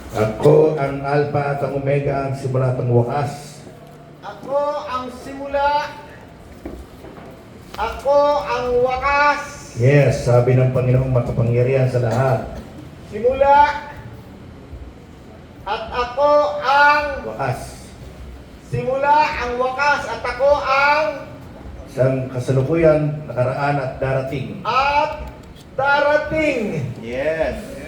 Ako ang Alpha at ang Omega, ang simula at ang wakas. Ako ang simula. Ako ang wakas. Yes, sabi ng Panginoong makapangyarihan sa lahat. Simula. At ako ang Wakas. simula, ang wakas. At ako ang Isang kasalukuyan, nakaraan at darating. darating. Yes.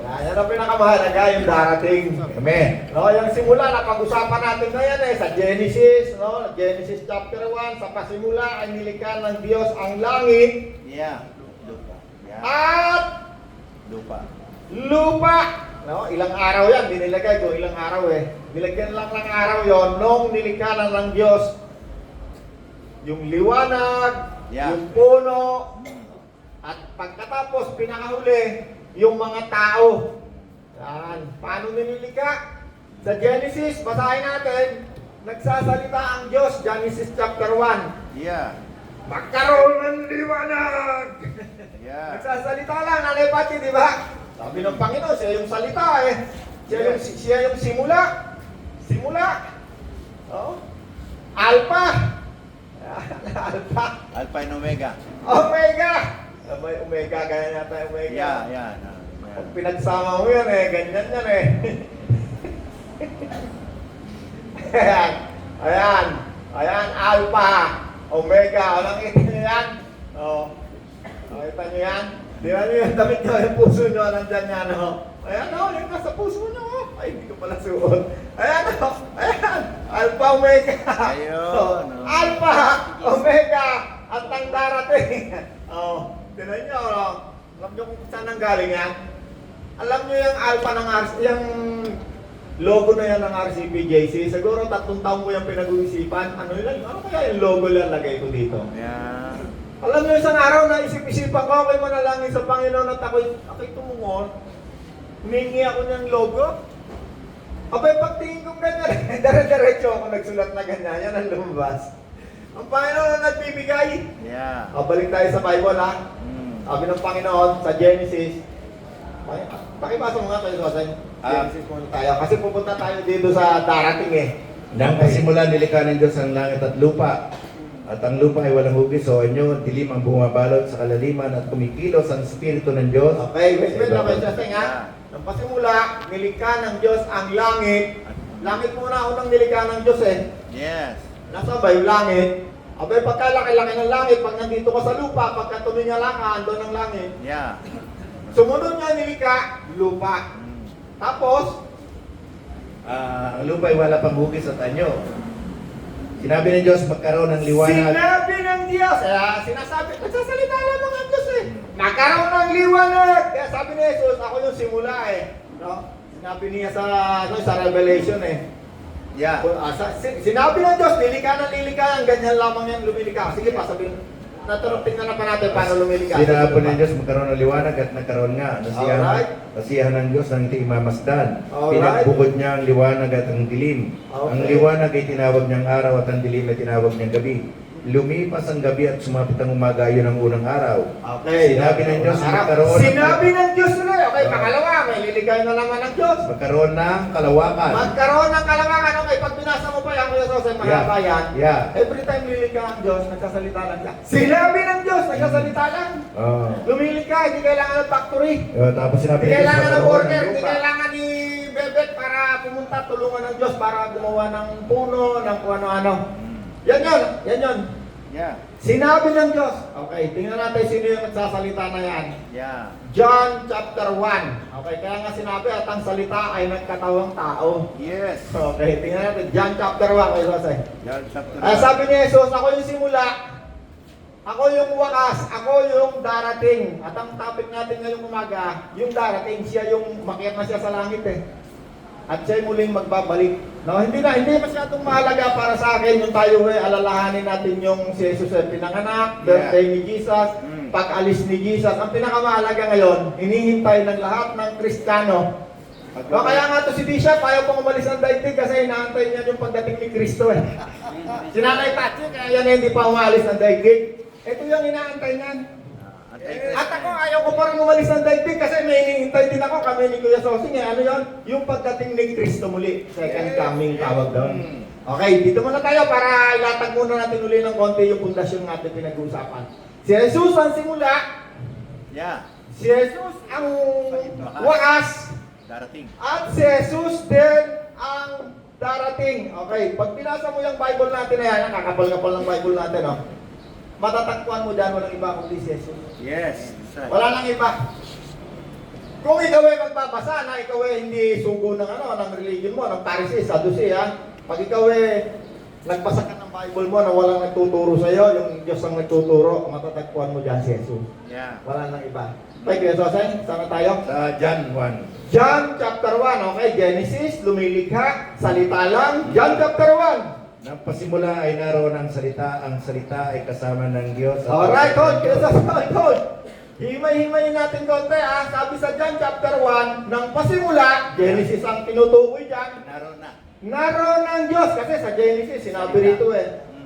Yan ang pinakamahalaga, yung darating. Amen. No, yung simula, napag-usapan natin na yan sa Genesis, no? Genesis chapter 1, sa pasimula ay nilikha ng Diyos ang langit Yeah. Lupa. Yeah. at Lupa. lupa. No, ilang araw yan, dinilagay ko ilang araw Nilagyan lang ng araw yon nung nilikha na ng Diyos yung liwanag, Yeah. yung puno, at pagkatapos pinakahuli yung mga tao. Yan. Paano nililikha? Sa Genesis, basahin natin, nagsasalita ang Diyos, Genesis chapter 1. Yeah. Magkaroon ng liwanag! Yeah. Nagsasalita lang, Nanay Pati, di ba? Sabi ng Panginoon, siya yung salita siya yung simula. Simula. Oh. Alpha. Alpha. Alpha and Omega. Omega. May Omega, gaya yata yung Omega. Yeah, yeah. Pag pinagsama mo yan ganyan yan Ayan. Ayan. Ayan, Alpha. Omega. Walang kita nyo yan? Oh. Nakita nyo yan? Di ba nyo yung damit nyo, yung puso nyo, nandyan yan, Ayan, yung nasa puso nyo, Ay, hindi ko pala suot. Ayan, Ayan. Alpha, Omega. Ayun, Alpha, Omega, at ang darating. Tinan nyo, alam nyo kung saan ang galing yan? Alam nyo yung Alpha ng yung logo na yan ng RCPJC, siguro 3 taon ko yung pinag-uisipan. Ano kaya yung logo lang lagay ko dito? Yeah. Alam nyo, isang araw na isip-isipan ko, okay manalangin sa Panginoon at ako'y tumungon. Humingi ako ng logo. Abay, pagtingin ko ganyan, dire-diretso ako nagsulat na ganyan, yan ang lumabas. Ang Panginoon ang nagbibigay. Yeah. Balik tayo sa Bible, ha? Sabi ng Panginoon sa Genesis. Pakibasa mo nga kayo, Sosen. Genesis muna tayo. Kasi pupunta tayo dito sa darating Nang pasimula nilikha ng Diyos ang langit at lupa. At ang lupa ay walang hugis o anyo, dilim ang bumabalot sa kalaliman at kumikilos ang Espiritu ng Diyos. Okay, wait, Sosen, ha? Nang pasimula, nilikha ng Diyos ang langit. Langit muna unang nilikha ng Diyos, Yes. Nasa ba yung langit? Abay, pagkalaki-laki ng langit, pag nandito ka sa lupa, pagka tuminga lang ka, andun ang langit. Yeah. Sumunod niya nilikha, lupa. Tapos, Ang lupa ay wala pang hugis at anyo. Sinabi ng Diyos magkaroon ng liwanag. sinabi ng Diyos, sinasabi, nagsasalita lamang ang Diyos nagkaroon ng liwanag. Kaya sabi ni Jesus, ako yung simula No? Sinabi niya sa Revelation Yeah. Sinabi ng Diyos, nilikha ang ganyan lamang yan lumilikha. Sige pa, sabihin, tingnan na pa natin paano lumilikha. Sinabi ng Diyos magkaroon ng liwanag at nagkaroon nga. Alright. Nasiyahan ng Diyos ng hindi mamasdan. Alright. Pinagbukod niya ang liwanag at ang dilim. Okay. Ang liwanag ay tinawag niyang araw at ang dilim ay tinawag niyang gabi. Lumipas ang gabi at sumapit ang umaga, yun ang unang araw. Okay. Sinabi ng Diyos magkaroon Sinabi ng Diyos ulit. Okay, pangalawa, may liligay na naman ng Diyos. magkaroon ng kalawakan. Magkaroon ng kalamangan. Okay, pag binasa mo pa yan, Kuya Sosen, mahaba yan. Yeah. Every time lilikha ang Diyos, nagsasalita lang siya. Sinabi ng Diyos, nagsasalita lang. Oh. Lumilikha, hindi kailangan ng factory. Tapos sinabi Hindi ng Diyos kailangan ng magkaroon worker, ng hindi lupa. kailangan ni Bebet para pumunta, tulungan ng Diyos para gumawa ng puno, ng kung ano-ano. Yan yun. Yeah. Sinabi ng Diyos. Okay, tingnan natin sino yung nagsasalita na yan. Yeah. John chapter 1. Okay, kaya nga sinabi at ang salita ay nagkatawang tao. Yes. Okay, tingnan natin. John chapter 1. Kay Jose. John chapter Sabi ni Jesus, ako yung simula. Ako yung wakas. Ako yung darating. At ang topic natin ngayong umaga, yung darating, siya yung makiat na siya sa langit At siya'y muling magbabalik. No, hindi masyadong mahalaga para sa akin yung tayo alalahanin natin yung si Jesus ay pinanganak, birthday ni Jesus, pag-alis ni Jesus. Ang pinakamahalaga ngayon, hinihintay ng lahat ng Kristiyano. Kaya nga to si Bishop, ayaw pang umalis ng daigdig kasi inaantay niya yung pagdating ni Kristo Si Nanay Patsy, kaya yan hindi pa umalis ng daigdig. Ito yung inaantay niyan. At ako, ayaw ko parang umalis ng daigdig kasi may hinihintay din ako kami ni Kuya Sosing. Ano yun? Yung pagdating ni Kristo muli. Second coming tawag doon. Okay, dito muna tayo para ilatag muna natin uli ng konti yung pundasyon natin pinag-uusapan. Si Jesus ang simula, Yeah. si Jesus ang wakas, Darating. at si Jesus din ang darating. Okay, pag binasa mo yung Bible natin na yan, kakapal-kapal ng Bible natin, no? Matatagpuan mo dyan, walang iba kundi si Jesus. Yes. That's right. Wala nang iba. Kung ikaw ay magbabasa na ikaw ay hindi sugo ng ng religion mo, ng Pharisee, Sadducee, ha? Pag ikaw ay nagbasa ka ng Bible mo na walang nagtuturo sa iyo, yung Diyos ang nagtuturo, matatagpuan mo dyan si Jesus. Yeah. Wala nang iba. Okay, Kuya Soseng, sana tayo. Sa John 1. John chapter 1, okay, Genesis, lumilikha, salita lang. John chapter 1. Nang pasimula ay naroon ang salita ay kasama ng Diyos. Alright, hold, Kuya Soseng, hold. Himay-himayin natin konti, ha. Sabi sa John chapter 1, nang pasimula, Genesis ang tinutukoy dyan. Naroon na. Naroon ang Diyos. Kasi sa Genesis, sinabi rito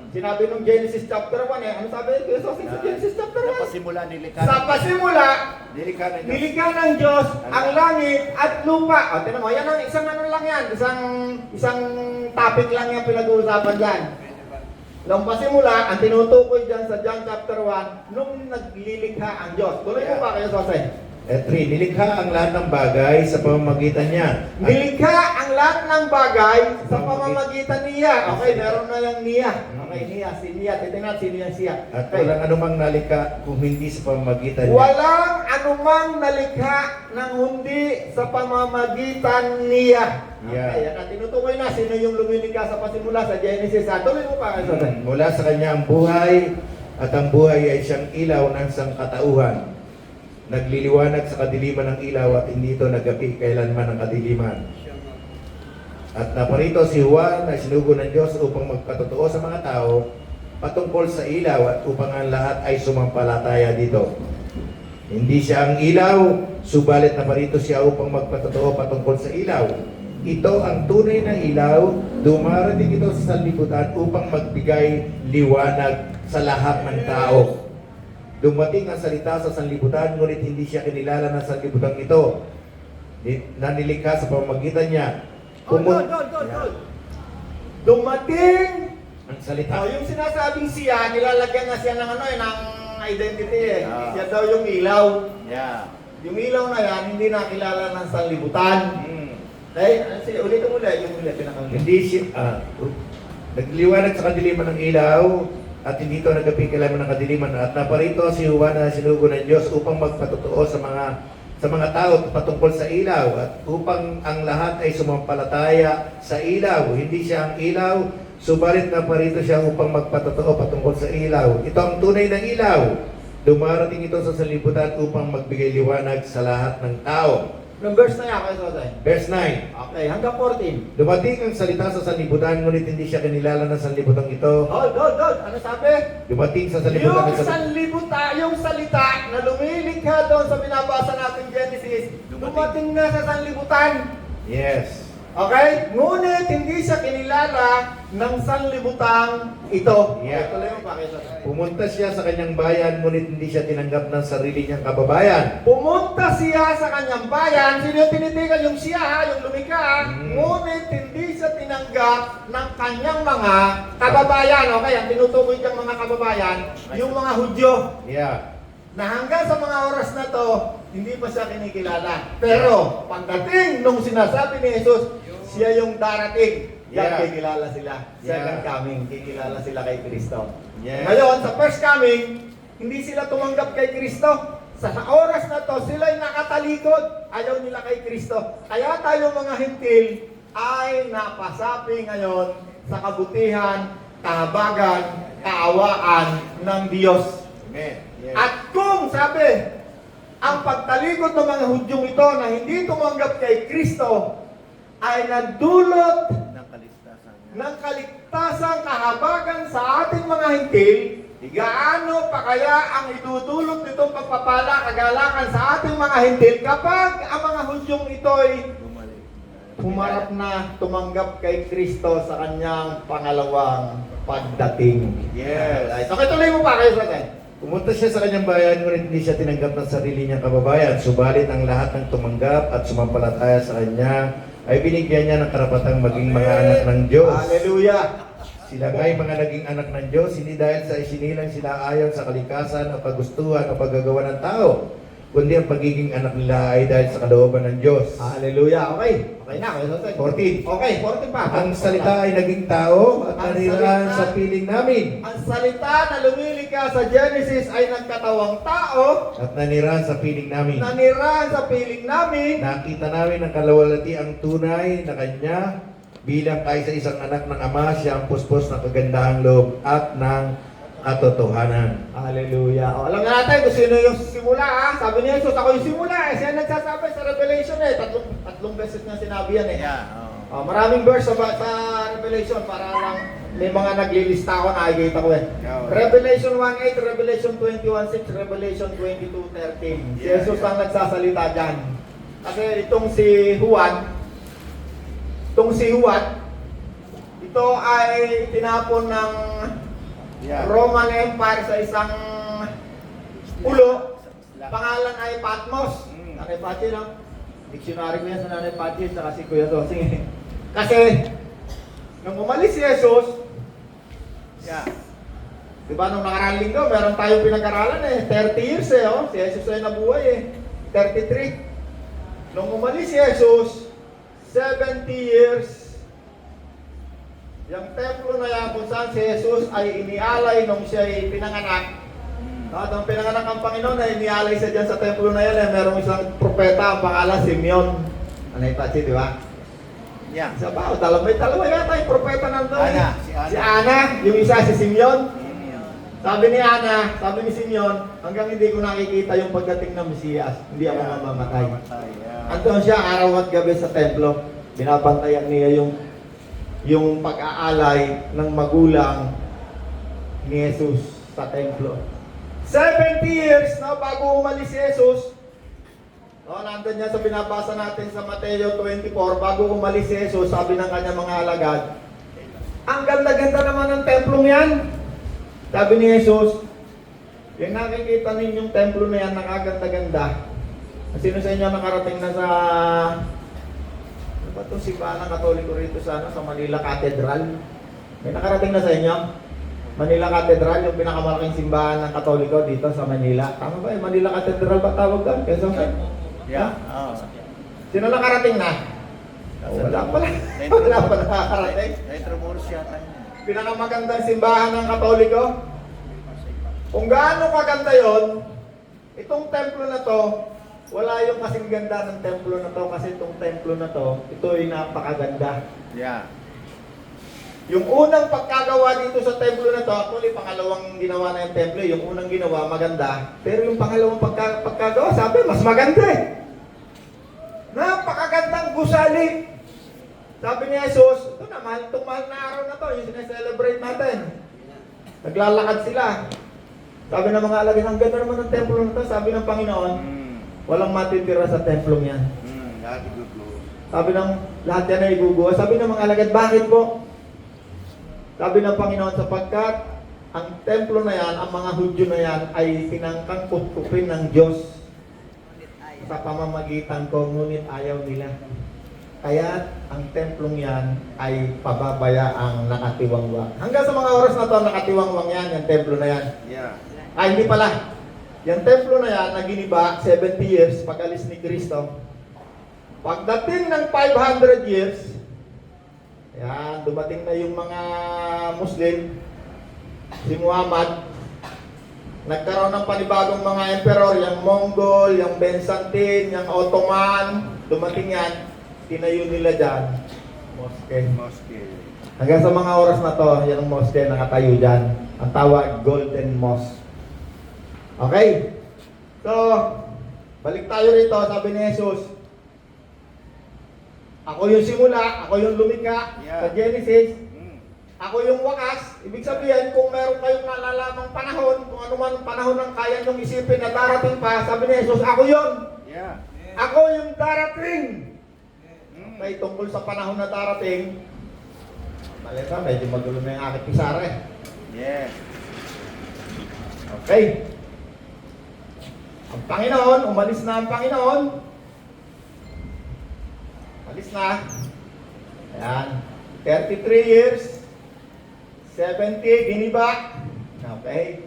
Sinabi nung Genesis chapter 1 ano sabi ni Kuya Soseng sa Genesis chapter 1? Pasimula nilikha. Sa pasimula, Nilikha ng Diyos. nilikha ng Diyos ang langit at lupa. O, tinan mo, yan ang isang lang yan. Isang topic lang yung pinag-uusapan dyan. Nung pasimula, ang tinutukoy dyan sa John chapter 1, nung naglilikha ang Diyos. Tuloy mo pa kayo, Soseng. At 3, nilikha ang lahat ng bagay sa pamamagitan niya. Nilikha ang lahat ng bagay sa pamamagitan niya. Okay, meron na yung niya. Okay, niya, si niya. Titingnan, sino yung siya. At Okay. walang anumang nalikha kung hindi sa pamamagitan niya. Walang anumang nalikha ng hindi sa pamamagitan niya. Yeah. Okay, yan na. Tinutukoy na sino yung lumilikha sa pasimula sa Genesis. Tuloy mo pa kayo. Mula sa kanya ang buhay, at ang buhay ay siyang ilaw ng sangkatauhan. Nagliliwanag sa kadiliman ng ilaw at hindi ito nagapi kailanman ng kadiliman. At naparito si Juan na sinugo ng Diyos upang magpatotoo sa mga tao patungkol sa ilaw at upang ang lahat ay sumampalataya dito. Hindi siya ang ilaw, subalit naparito siya upang magpatotoo patungkol sa ilaw. Ito ang tunay na ilaw, dumarating ito sa sanlibutan upang magbigay liwanag sa lahat ng tao. Dumating ang salita sa sanlibutan, ngunit hindi siya kinilala ng sanlibutan ito. Nanilikha sa pamamagitan niya. Hold. Dumating Ang salita. yung sinasabing siya, nilalagyan na siya ng ng identity Ah. Siya daw yung ilaw. Yeah. Yung ilaw na yan, hindi nakilala ng sanlibutan. Okay? Ulitin mo ulit, yung pinakaulit. Hindi siya, nagliwanag sa kadiliman ng ilaw, at hindi ito nagapi kailanman ng kadiliman. At naparito si Juan na sinugo ng Diyos upang magpatotoo sa mga tao patungkol sa ilaw at upang ang lahat ay sumampalataya sa ilaw. Hindi siya ang ilaw, subalit naparito siya upang magpatotoo patungkol sa ilaw. Ito ang tunay na ilaw. Dumarating ito sa sanlibutan upang magbigay liwanag sa lahat ng tao. Nung verse na yan, kayo Soseng. Verse 9. Okay, hanggang 14. Dumating ang salita sa sanlibutan, ngunit hindi siya kinilala ng sanlibutan ito. Hold. Ano sabi? Dumating sa sanlibutan Yung salita na lumilikha doon sa binabasa natin Genesis, dumating na sa sanlibutan. Yes. Okay? Ngunit hindi siya kinilala ng sanlibutan ito. Yeah. Okay, tuloy mo pa kayo Soseng. Pumunta siya sa kanyang bayan, ngunit hindi siya tinanggap ng sarili niyang kababayan. Pumunta siya sa kanyang bayan. Sino yung tinitigan? Yung siya, yung lumikha. Mm. Ngunit hindi siya tinanggap ng kanyang mga kababayan. Okay, ang tinutukoy niyang mga kababayan, yung mga Hudyo. Yeah. Na hanggang sa mga oras na to, hindi pa siya kinikilala. Pero, pagdating nung sinasabi ni Jesus, siya yung darating. Yan, Yeah. kikilala sila. Second Yeah. coming, kikilala sila kay Kristo. Yes. Ngayon, sa first coming, hindi sila tumanggap kay Kristo. Sa oras na to, sila'y nakatalikod. Ayaw nila kay Kristo. Kaya tayo mga hintil ay napasapi ngayon sa kabutihan, kahabagan, kaawaan ng Diyos. Amen. Yes. At kung sabi, ang pagtalikod ng mga Hudyong ito na hindi tumanggap kay Kristo ay nagdulot Ng kalistasan niya. ng kaligtasang kahabagan sa ating mga hintil, gaano pa kaya ang idudulot nitong pagpapala, kagalakan sa ating mga hintil kapag ang mga Hudyong ito'y Bumalik. humarap na tumanggap kay Kristo sa kanyang pangalawang pagdating. Yes. Okay, tuloy mo pa kayo sa atin. Pumunta siya sa kanyang bayan, ngunit hindi siya tinanggap ng sarili niyang kababayan. Subalit ang lahat ng tumanggap at sumampalataya sa kanya ay binigyan niya ng karapatang maging mga anak ng Diyos. Hallelujah! Sila nga'y mga naging anak ng Diyos, hindi dahil sa isinilang sila ayon sa kalikasan o kagustuhan o paggagawa ng tao, kundi ang pagiging anak nila ay dahil sa kalooban ng Diyos. Hallelujah! Okay. Okay na. Okay, 14. Okay, 14 pa. Ang salita ay naging tao at Ang nanirahan salita- sa piling namin. Ang salita na lumilika sa Genesis ay nagkatawang tao, At nanirahan sa piling namin. nanirahan sa piling namin. Nakita namin ang kalawalati ang tunay na kanya bilang kaisa-isang anak ng Ama, siya ang puspos ng kagandahang loob at ng katotohanan. Hallelujah. O, alam na natin kung sino yung simula, ha? Sabi ni Jesus, ako yung simula, eh. Siya nagsasabi sa Revelation, eh. Tatlong beses niya sinabi yan, eh. Yeah. Oh. Maraming verse sa Revelation para lang may mga naglilista ako, nakikita ko, eh. Yeah. Revelation 1:8, Revelation 21:6, Revelation 22:13. Si Yeah, Jesus yeah. ang nagsasalita dyan. Kasi itong si Juan, ito ay tinapon ng Yeah. Roman Empire sa isang ulo. Pangalan ay Patmos. Nanay Pachi, no? Dictionary ko yan sa Nanay Pachi, saka si Kuya Tosing. Kasi, nung umalis si Jesus, Yeah. di ba nung nakaraan linggo, meron tayong pinag-aralan eh. 30 years eh, oh. Si Jesus ay nabuhay eh. 33. Nung umalis si Jesus, 70 years, yung templo na yan kung saan si Jesus ay inialay nung siya ay pinanganak. At nung pinanganak ang Panginoon ay inialay siya dyan sa templo na yan, eh, merong isang propeta ang pangalan Simeon. Anay Pachi, di ba? Yeah. Isa pa, may dalawa yata yung propeta nandun. Ana, eh. si Ana. Si Ana, yung isa si Simeon. Sabi ni Ana, sabi ni Simeon, hanggang hindi ko nakikita yung pagdating ng Mesiyas, hindi ako mamamatay. Yeah. Andun siya araw at gabi sa templo. Binabantayan niya yung pag-aalay ng magulang ni Jesus sa templo. 70 years na bago umalis si Jesus. Nandun niya sa binabasa natin sa Mateo 24, bago umalis si Jesus, sabi ng kanyang mga alagad, ang ganda-ganda naman ng templong yan. Sabi ni Jesus, yung nakikita ninyong templo na yan, nakaganda-ganda. Sino sa inyo nakarating na sa ano ba itong simbahan ng Katoliko rito sa Manila Cathedral? May nakarating na sa inyo? Manila Cathedral, yung pinakamalaking simbahan ng Katoliko dito sa Manila. Tama ba? Manila Cathedral ba tawag doon? Quezon City? Yeah. Oh. Sino nakarating na? Wala pala. Wala pala nakarating. Retromorse yata yun. Pinakamagandang simbahan ng Katoliko. Kung gaano kaganda yon, itong templo na to, wala yung kasing ganda ng templo na to kasi itong templo na to, ito ay napakaganda. Yeah. Yung unang pagkagawa dito sa templo na to, actually pangalawang ginawa na yung templo, yung unang ginawa maganda, pero yung pangalawang pagkagawa, sabi, mas maganda eh. Napakagandang gusali. Sabi ni Jesus, ito naman, itong mahal na araw na to, yung sineselebrate natin. Naglalakad sila. Sabi ng mga alagad, ang ganda naman ng templo na to, sabi ng Panginoon, walang matitira sa templong yan. Lahat igugulo. Sabi ng lahat yan ay iguguha. Sabi ng mga alagad, bakit po? Sabi ng Panginoon, sapagkat ang templo na yan, ang mga Hudyo na yan, ay tinangkang kutupin ng Diyos sa pamamagitan ko, ngunit ayaw nila. Kaya ang templong yan ay pababayaang nakatiwangwang. Hanggang sa mga oras na to, nakatiwangwang yan, yung templo na yan. Yeah. Ay, hindi pala. Yung templo na yan, naginiba 70 years pag-alis ni Kristo. Pagdating ng 500 years, yan, dumating na yung mga Muslim, si Muhammad, nagkaroon ng panibagong mga emperor, yung Mongol, yung Byzantine, yung Ottoman, dumating yan, tinayo nila dyan, mosque. Hanggang sa mga oras na to, yan ang mosque nakatayo dyan. Ang tawag, Golden Mosque. Okay? So, balik tayo rito, sabi ni Jesus, ako yung simula, ako yung lumika sa Genesis, ako yung wakas. Ibig sabihin, kung meron kayong nalalamang panahon, kung ano man ang panahon ng kaya nyong isipin na darating pa, sabi ni Jesus, ako yun. Yeah. Ako yung darating. Okay, tungkol sa panahon na darating, malita, medyo magulo na yung aking pisara eh. Yes. Okay. Ang Panginoon, umalis na ang Panginoon. Umalis na. Ayan. 33 years. 70, giniba. Okay.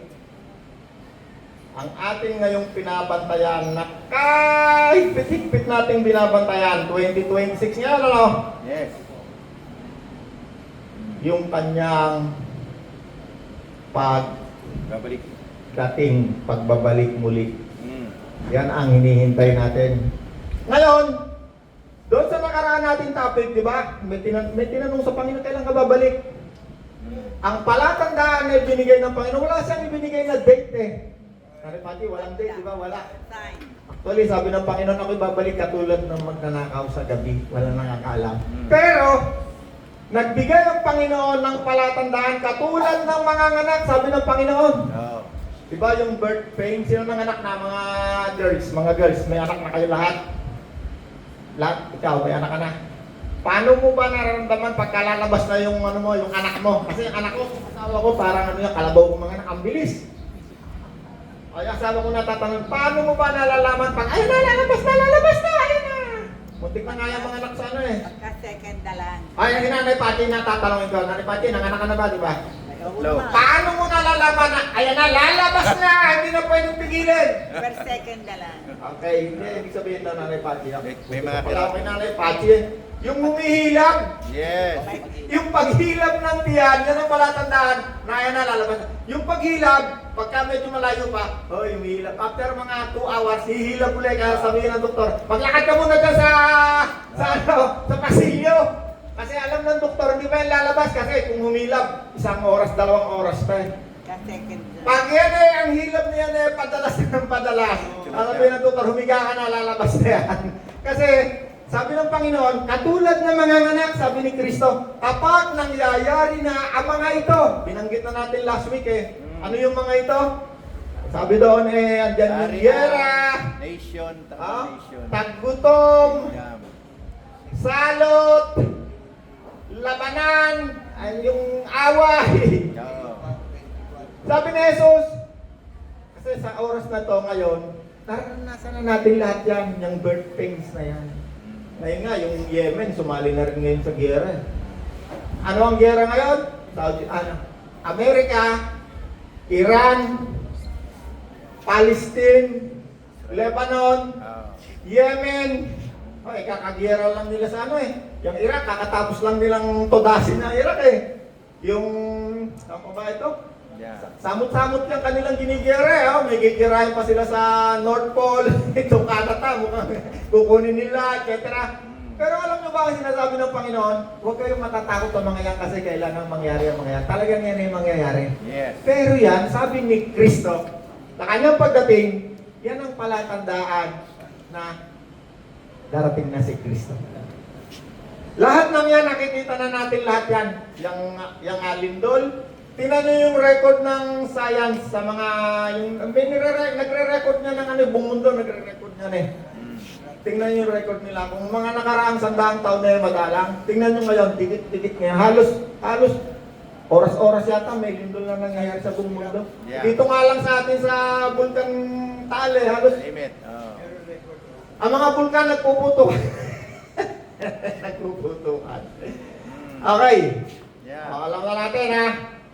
Ang ating ngayong pinabantayan na kahit higpit nating binabantayan, 2026 nga, ano? Yes. Yung kanyang Babalik. pagbabalik muli. Mm. Yan ang hinihintay natin. Ngayon, doon sa nakaraan nating topic, di ba? May tinanong sa Panginoon, kailan ka babalik? Ang palatandaan na binigay ng Panginoon, wala siyang ibinigay na date eh. Pati, walang date, di ba? Wala. Actually, sabi ng Panginoon, ako'y babalik katulad ng magnanakaw sa gabi. Walang nakakaalam. Pero, nagbigay ang Panginoon ng palatandaan katulad ng mga anak, sabi ng Panginoon. Oh. Di ba yung birth pain? Sino ng anak na? Mga girls. Mga girls, may anak na kayo lahat. Lahat, ikaw, may anak ka na. Paano mo ba nararamdaman pagka lalabas na yung ano mo, yung anak mo? Kasi yung anak ko, asawa ko, parang ano yung kalabaw ko mga anak, ang bilis. Ay, asawa ko natatanong, paano mo ba nalalaman pag, ayun na, lalabas na, ayun na. Muntik na nga yung mga anak sa ano eh. Pagka second na lang. Ay, ang Nanay Pati natatanongin ko, Nanay Pati, nanganak ka na ba, di ba? Hello. Paano mo nalalaman na, ayan na, lalabas na, hindi na pwedeng pigilin. Per second na lang. Okay, hindi, ibig sabihin na Nanay Pati. May mga Wala ko kay Nanay Pati eh. Yung humihilab, Yes. yung paghilab ng tiyan, yan ang palatandaan na yan na lalabas. Yung paghilab, pagka medyo malayo pa, humihilab. After mga 2 hours, hihilab ulit. Kaya sabihin ng doktor, maglakad ka muna dyan sa pasilyo. Kasi alam ng doktor, hindi ba yan lalabas? Kasi kung humilab, 1 oras, 2 oras pa eh. Pagka second na lang. Pag yan eh, ang hilab niyan eh, padalas ng padalas. Alam mo ng doktor, humiga ka na, lalabas na yan. Kasi, sabi ng Panginoon, katulad ng mga anak, sabi ni Kristo, kapag nangyayari na ang mga ito, binanggit na natin last week eh, ano yung mga ito? Sabi doon eh, andyan yung giyera, Nation. Nation. taggutom, Yeah. salot, labanan, yung away. Oh. Sabi ni Jesus, kasi sa oras na to ngayon, naranasan na natin lahat yan, yung birth pains na yan. Ngayon nga, yung Yemen, sumali na rin ngayon sa giyera. Ano ang giyera ngayon? Amerika, Iran, Palestine, Lebanon, Oh. Yemen. Kakagiyera lang nila sa ano eh. Yung Iraq, kakatapos lang nilang todasin ng Iraq eh. Yung, saan ba ito? Yeah. Samot-samot lang kanilang ginigiyera eh. Oh. May gigirahin pa sila sa North Pole. Itong Canada, mukhang kukunin nila, etc. Pero alam nyo ba ang sinasabi ng Panginoon? Huwag kayong matatakot sa mga yan kasi kailangan mangyari ang mga yan. Talagang yan ay mangyayari. Yes. Pero yan, sabi ni Kristo, sa kanyang pagdating, yan ang palatandaan na darating na si Kristo. Lahat ng yan, nakikita na natin lahat yan. Yung lindol. Tingnan nyo yung record ng science sa mga, nagre-record niya ng ano, buong mundo, nagre-record niya eh. Tingnan nyo yung record nila. Kung mga nakaraang 100 taon na yung madalang, tingnan nyo ngayon, dikit-dikit ngayon. Halos, oras-oras yata, may lindol na nangyayari sa buong mundo. Yeah. Dito nga lang sa atin sa Bulkan Taal eh, halos, Limit. Oh. ang mga bulkan nagpuputukan. Nagpuputukan. Okay. Yeah. Alam na natin ha.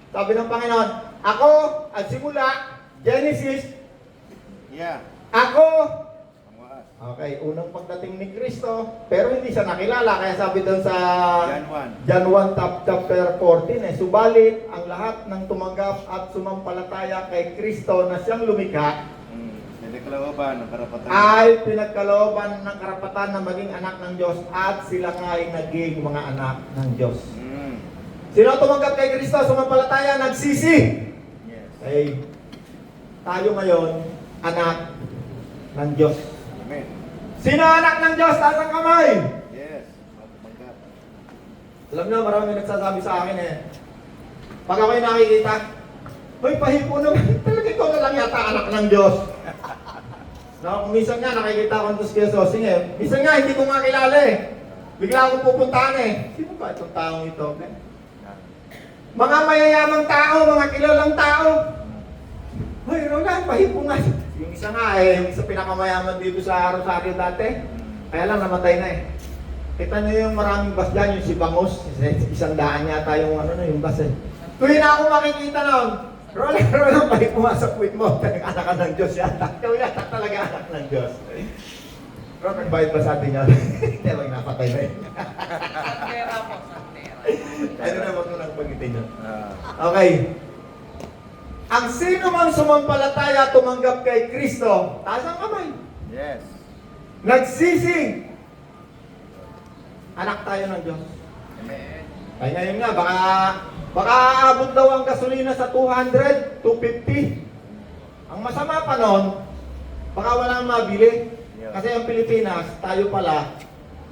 Sabi ng Panginoon, ako, at simula, Genesis, Yeah. ako, Pangwaas. okay, unang pagdating ni Kristo, pero hindi siya nakilala, kaya sabi doon sa John 1. John 1 chapter 14, subalit ang lahat ng tumanggap at sumampalataya kay Kristo na siyang lumikha, Pinagkalooban ng karapatan. ay pinagkalooban ng karapatan na maging anak ng Diyos at sila nga ay naging mga anak ng Diyos. Sino tumanggap kay Kristo, sumampalataya, nagsisi? Yes. Ay, tayo ngayon, anak ng Diyos. Amen. Sino anak ng Diyos? Taas ang kamay! Yes. Tumanggap. Alam nyo, marami nagsasabi sa akin eh. Pag ako'y nakikita, hoy, pahipo naman, talaga ikaw na lang yata anak ng Diyos. No, minsan nga nakikita ko nito si Sosing eh. Minsan nga hindi ko nga kilala eh. Bigla akong pupuntahan eh. Sino ba itong taong ito? Mga mayayamang tao, mga kilalang tao. Hoy, Roland, pahipo nga. Yung isa nga yung isa pinakamayaman dito sa Rosario dati. Kaya lang namatay na eh. Kita niyo yung maraming bus dyan, yung si Bangos. 100 yata yung yung bus eh. Tuwing na ako makikita noon, Roland, pahipo nga sa puwit mo. Anak ka ng Diyos yata. Ikaw yata talaga anak ng Diyos. Roland, bayad ba sa atin yan? Hindi, wag napatay na eh. Sandera po, sandera. Ano na wag mo nang pagitin yun. Ah, Okay. Ang sino mang sumampalataya tumanggap kay Kristo, taas ang kamay. yes. Nagsisi. Anak tayo ng Diyos. Amen. Ay ngayon nga, baka aabot daw ang gasolina sa 200, 250. Ang masama pa nun, baka walang mabili. Yeah. Kasi ang Pilipinas, tayo pala,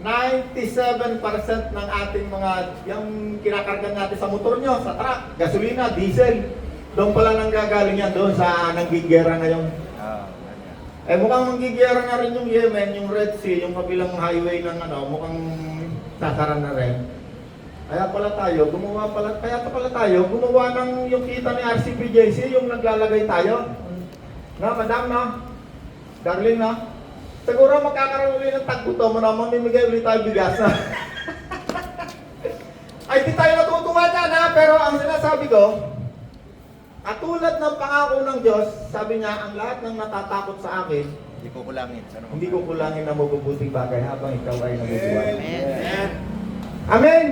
97% ng ating mga, yung kinakargan natin sa motor nyo, sa truck, gasolina, diesel. Doon pala nang gagaling yan, doon sa nanggigera ngayon. Ah, ganyan. Eh mukhang manggigera na rin yung Yemen, yung Red Sea, yung kabilang highway ng mukhang sasara na rin. Kaya pala tayo gumawa ng yung kita ni RCPJC, yung naglalagay tayo. Na, madam na, darling na, siguro magkakaroon ulit ng tagbuto mo na, mamimigay ulit tayo bigas na. Ay, di tayo natutuwa dyan ha, pero ang sinasabi ko, katulad ng pangako ng Diyos, sabi niya, ang lahat ng natatakot sa akin, Hindi ko kulangin. Sana hindi ko kulangin na mabubuting bagay habang ikaw ay nabubuhay. Amen. Amen!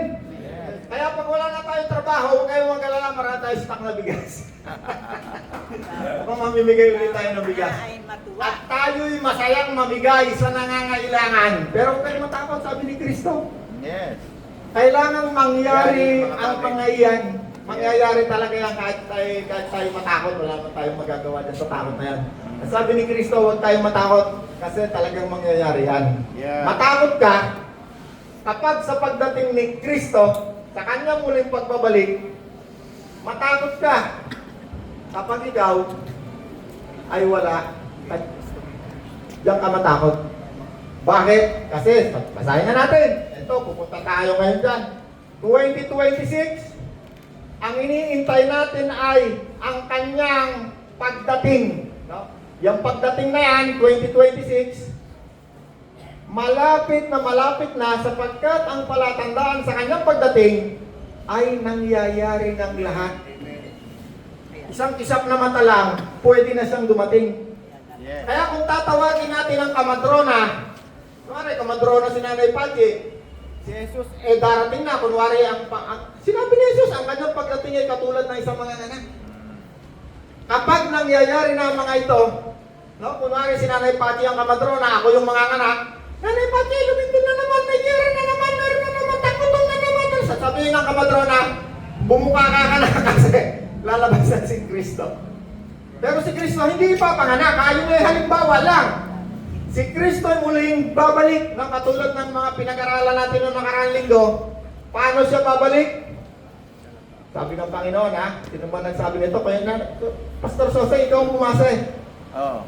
Kaya pag wala na tayong trabaho, huwag kayong mag-alala, marami tayo stock na bigas. Kung mamimigay ulit tayo ng bigas. Ay matuwa. At tayo'y masayang mamigay sa nangangailangan. Pero huwag kayong matakot, sabi ni Kristo. Yes. Kailangan mangyari Yan, mga ang kapatid. mga iyan. Mangyayari talaga yan kahit tayo matakot, wala naman tayong magagawa dyan sa takot na yan. At sabi ni Kristo, huwag tayong matakot kasi talagang mangyayari yan. Yeah. Matakot ka kapag sa pagdating ni Kristo, sa kanyang muling pagbabalik, matakot ka kapag ikaw ay wala. Diyan ka matakot. Bakit? Kasi, basahin na natin. Ito, pupunta tayo ngayon dyan. 2026, ang iniintay natin ay ang kanyang pagdating. No? Yung pagdating na yan, 2026, malapit na sapagkat ang palatandaan sa kanyang pagdating ay nangyayari ng lahat. Isang kisap na mata lang, pwede na siyang dumating. Yes. Kaya kung tatawagin natin ang kamadrona, kunwari kamadrona si Nanay Pati, si Jesus, darating na, kunwari sinabi ni Jesus, ang kanyang pagdating ay katulad ng isang mga anak. Kapag nangyayari na ang mga ito, no, kunwari si Nanay Pati ang kamadrona, ako yung mga anak, Nanay Pati, lumindin na naman, may gira na naman, meron na naman, takutong na naman. Sasabihin ng kamadrona, bumuka ka na kasi lalabas na si Kristo. Pero si Kristo hindi ipapanganak, yung may halimbawa lang. Si Kristo ay muling babalik ng katulad ng mga pinag-aralan natin noong nakaraang linggo. Paano siya babalik? Sabi ng Panginoon, sino ba nagsabi nito? Pastor Jose, ikaw ang pumasa eh. Oh.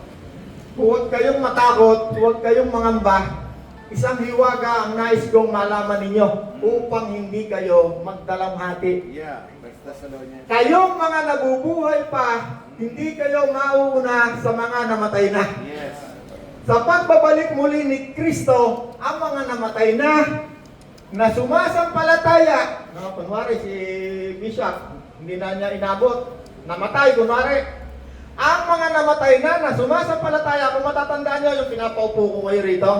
Huwag kayong matakot, huwag kayong mangamba. Isang hiwaga ang nais kong malaman ninyo upang hindi kayo magdalamhati. Yeah. Basta sa loob niya. Kayong mga nabubuhay pa, hindi kayo mauuna sa mga namatay na. Yes. Sa pagbabalik muli ni Kristo, ang mga namatay na sumasampalataya, kunwari si Bishop, hindi na niya inabot, namatay, kunwari. Ang mga namatay na sumasampalataya, kung matatandaan niyo yung pinapaupo ko kayo rito,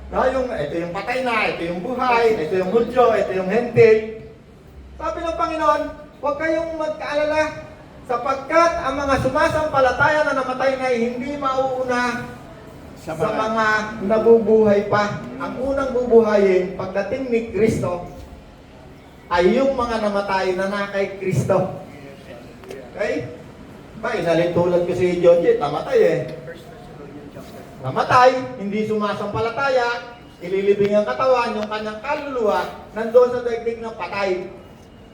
ito yung patay na, ito yung buhay, ito yung Hudyo, ito yung Hentil. Sabi ng Panginoon, huwag kayong magkaalala, sapagkat ang mga sumasampalataya na namatay na ay hindi mauuna sa mga nabubuhay pa. Ang unang bubuhayin, pagdating ni Kristo, ay yung mga namatay na kay Kristo. Okay? Inalitulad ko si John J. Namatay eh. Namatay, hindi sumasampalataya, ililibing ang katawan, yung kanyang kaluluwa, nandoon sa daigdig ng patay.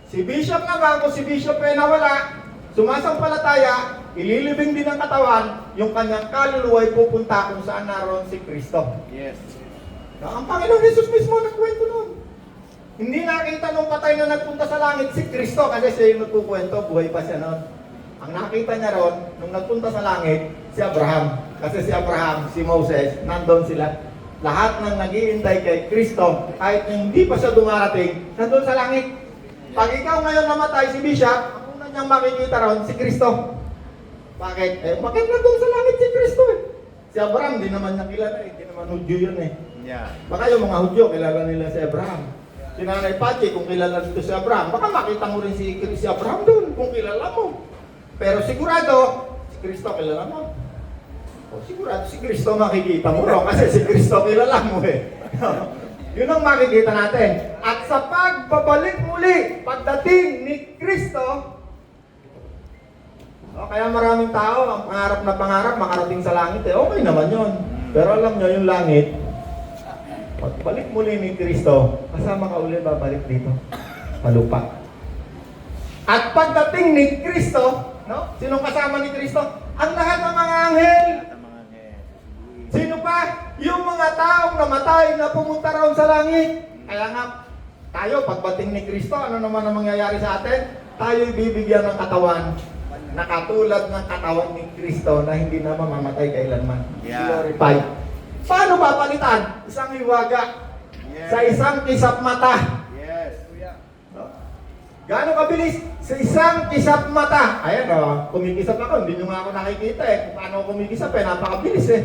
Si Bishop naman, kung si Bishop ay nawala, sumasampalataya, ililibing din ang katawan, yung kanyang kaluluwa ay pupunta kung saan naroon si Kristo. Yes. Ang Panginoon Jesus mismo nagkwento nun. Hindi nakita nung patay na nagpunta sa langit si Kristo kasi siya yung nagkukwento, buhay pa siya nun. ang nakita niya ron, nung nagpunta sa langit, si Abraham. Kasi si Abraham, si Moses, nandun sila. Lahat ng naghihintay kay Kristo, kahit hindi pa siya dumarating, nandun sa langit. Pag ikaw ngayon namatay, si Bishop, ang una niyang makikita ron, si Kristo. Bakit? Bakit nandun sa langit si Kristo eh? Si Abraham, di naman niya kilala eh. Di naman Hudyo yun eh. Yeah. Baka yung mga Hudyo, kilala nila si Abraham. Si Nanay Pachi, kung kilala dito si Abraham, baka makita mo rin si Abraham doon, kung kilala mo. Pero sigurado, si Kristo kilala mo. O sigurado, si Kristo makikita mo rin, kasi si Kristo kilala mo eh. Yun ang makikita natin. At sa pagbabalik muli, pagdating ni Kristo, kaya maraming tao, ang pangarap na pangarap, makarating sa langit eh. Okay naman yun. Pero alam nyo, yung langit, pagbalik muli ni Kristo, kasama ka uli babalik dito. Malupa. At pagdating ni Kristo, no? Sinong kasama ni Kristo? Ang lahat ng mga anghel. Sino pa? Yung mga taong namatay na pumunta raw sa langit. Kaya nga, tayo, pagdating ni Kristo, ano naman ang mangyayari sa atin? Tayo'y bibigyan ng katawan na katulad ng katawan ni Kristo na hindi na mamamatay kailanman. Yeah. Glorified. Paano papalitan? Isang hiwaga. Yes. Sa isang kisap mata. Yes. Gaano kabilis? Sa isang kisap mata. Ayan o, kumikisap ako. Hindi nyo nga ako nakikita eh. Kung paano ako kumikisap eh, napakabilis eh.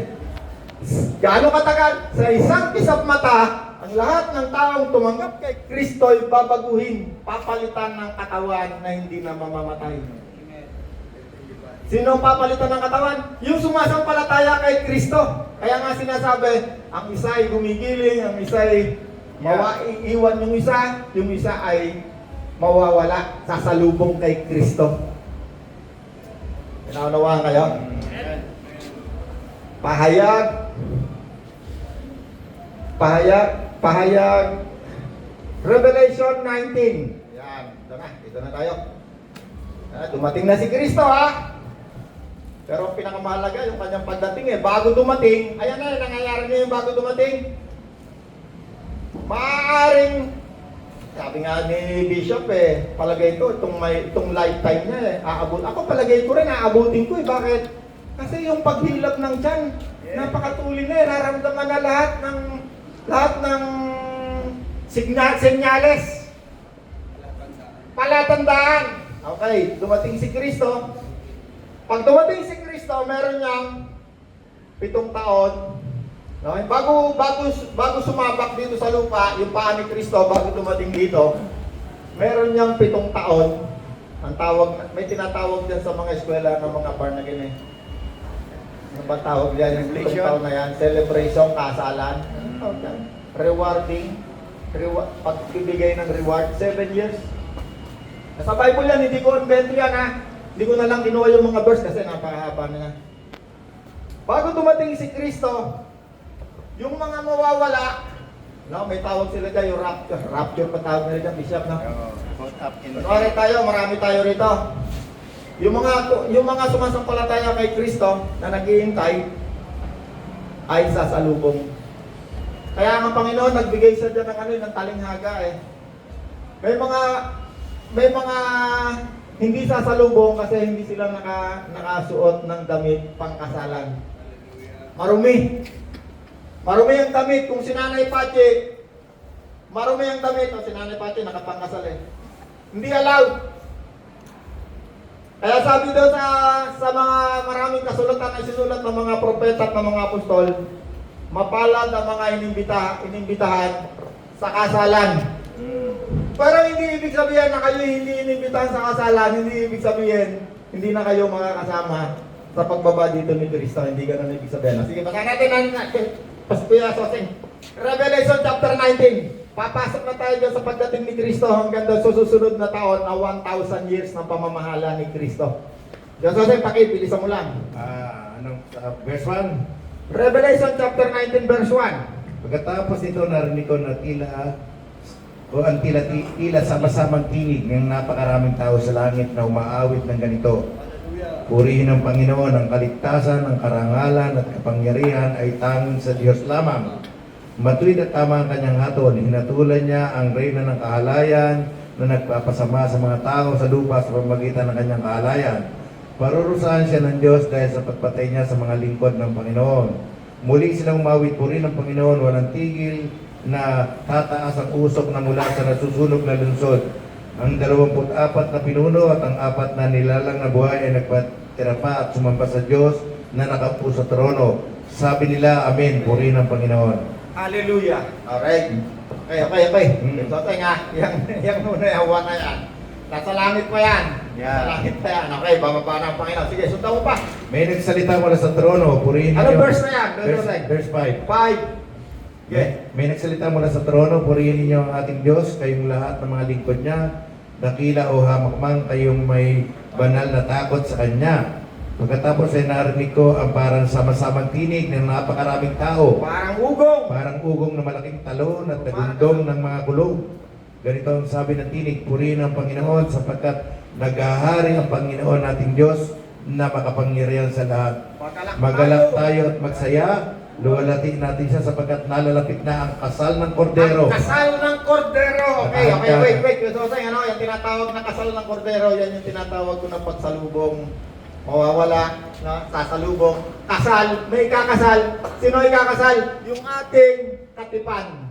Gaano katagal? Sa isang kisap mata, ang lahat ng taong tumanggap kay Kristo ay babaguhin, papalitan ng katawan na hindi na mamamatay. Sino ang papalitan ng katawan? Yung sumasampalataya kay Kristo. Kaya nga sinasabi, ang isa ay gumigiling, ang isa ay iiwan yung isa ay mawawala, sasalubong kay Kristo. Pinaunawaan kayo? Pahayag, Revelation 19. Yan, ito na tayo. Dumating na si Kristo ha. Pero ang pinakamahalaga yung kanyang pagdating eh. Bago dumating, ayan na, nangyayari niya yung bago dumating. Maaaring, sabi nga ni Bishop eh, palagay ko, itong lifetime niya eh, aabot. Ako palagay ko rin, aabutin ko eh. Bakit? Kasi yung paghilap ng tiyan, napakatuloy na eh. Nararamdaman na lahat ng senyales. Palatandaan. Okay, dumating si Kristo. Pag dumating si Kristo, meron niyang 7 taon. No? Bago sumabak dito sa lupa, yung paa ni Kristo, bago dumating dito, meron niyang 7 taon. Ang tawag, may tinatawag dyan sa mga eskwela ng mga born again eh. Ano ba tawag dyan? Yung 7 taon na yan. Celebration, kasalan. Ano tawag dyan? Rewarding. Pagbibigay ng reward. 7 years. Sa Bible yan, hindi ko invento yan ha. Hindi ko na lang kinuha yung mga verse kasi napakahaba na. Bago dumating si Kristo, yung mga mawawala, no, may tawag sila dyan, yung rapture. Rapture pa tawag nila dyan, Bishop, no? Kunwari tayo, marami tayo rito. Yung mga sumasampalataya kay Kristo na naghihintay ay sasalubong. Kaya ang Panginoon nagbigay siya dyan ng talinghaga eh. May mga hindi sasalubong kasi hindi sila nakasuot ng damit pangkasalan. Marumi. Marumi ang damit. Kung si Nanay Pachi, marumi ang damit. O si Nanay Pachi nakapangkasal eh. Hindi allowed. Kaya sabi daw sa mga maraming kasulatan na sinulat ng mga propeta at ng mga apostol, mapalad ang mga inimbitahan sa kasalan. Pero hindi ibig sabihin na kayo hindi inimbitahan sa kasalan, hindi ibig sabihin hindi na kayo makakasama sa pagbaba dito ni Kristo. Hindi ganun ibig sabihin. Sige, baka natin ang Kuya Soseng. Revelation chapter 19. Papasok na tayo dyan sa pagdating ni Kristo hanggang doon sa susunod na taon na 1,000 years ng pamamahala ni Kristo. Kuya Soseng, bilisan mo lang. Verse 1. Revelation chapter 19 verse 1. Pagkatapos ito, narinig ko na ang tila sama-samang tinig ng napakaraming tao sa langit na umaawit ng ganito. Purihin ang Panginoon, ang kaligtasan, ang karangalan at kapangyarihan ay tanging sa Diyos lamang. Matuwid at tama ang kanyang hatol. Hinatulan niya ang reyna ng kahalayan na nagpapasama sa mga tao sa lupa sa pamamagitan ng kanyang kahalayan. Parurusahan siya ng Diyos dahil sa pagpatay niya sa mga lingkod ng Panginoon. Muli silang umawit puri ng Panginoon, walang tigil na tataas ang usok na mula sa nasusunog na lungsod. Ang 24 na pinuno at ang 4 na nilalang na buhay ay nagpatira pa at sumamba sa Diyos na nakaupo sa trono. Sabi nila, Amen, puri ng Panginoon. Hallelujah. Alright. Okay. Mm. So, nga, yung muna yung hawa na yan. Nasa langit pa yan. Nasa langit pa yan. Okay, bababa na ang Panginoon. Sige, sundan mo pa. May nagsalita mula sa trono, purihin Ano ninyo. verse na yan? Verse 5. 5. May nagsalita mula sa trono, purihin ninyo ang ating Diyos, kayong lahat ng mga lingkod niya, dakila o hamakmang, kayong may banal na takot sa Kanya. Pagkatapos ay narinig ko ang parang sama-samang tinig ng napakaraming tao, Parang ugong. parang ugong na malaking talon at nagundong ng mga kulog. Ganito ang sabi ng tinig, purihin ang Panginoon sapagkat naghahari ang Panginoon nating Diyos na makapangyarihan sa lahat. Magalak tayo at magsaya, luwalhati natin siya sapagkat nalalapit na ang kasal ng kordero. Ang kasal ng kordero. Okay, Nakahanda. wait. So, ano, yung tinatawag na kasal ng kordero, yan yung tinatawag ko na pagsalubong. Mawawala, na sasalubong. Kasal, may kakasal. Sino ikakasal? Yung ating katipan.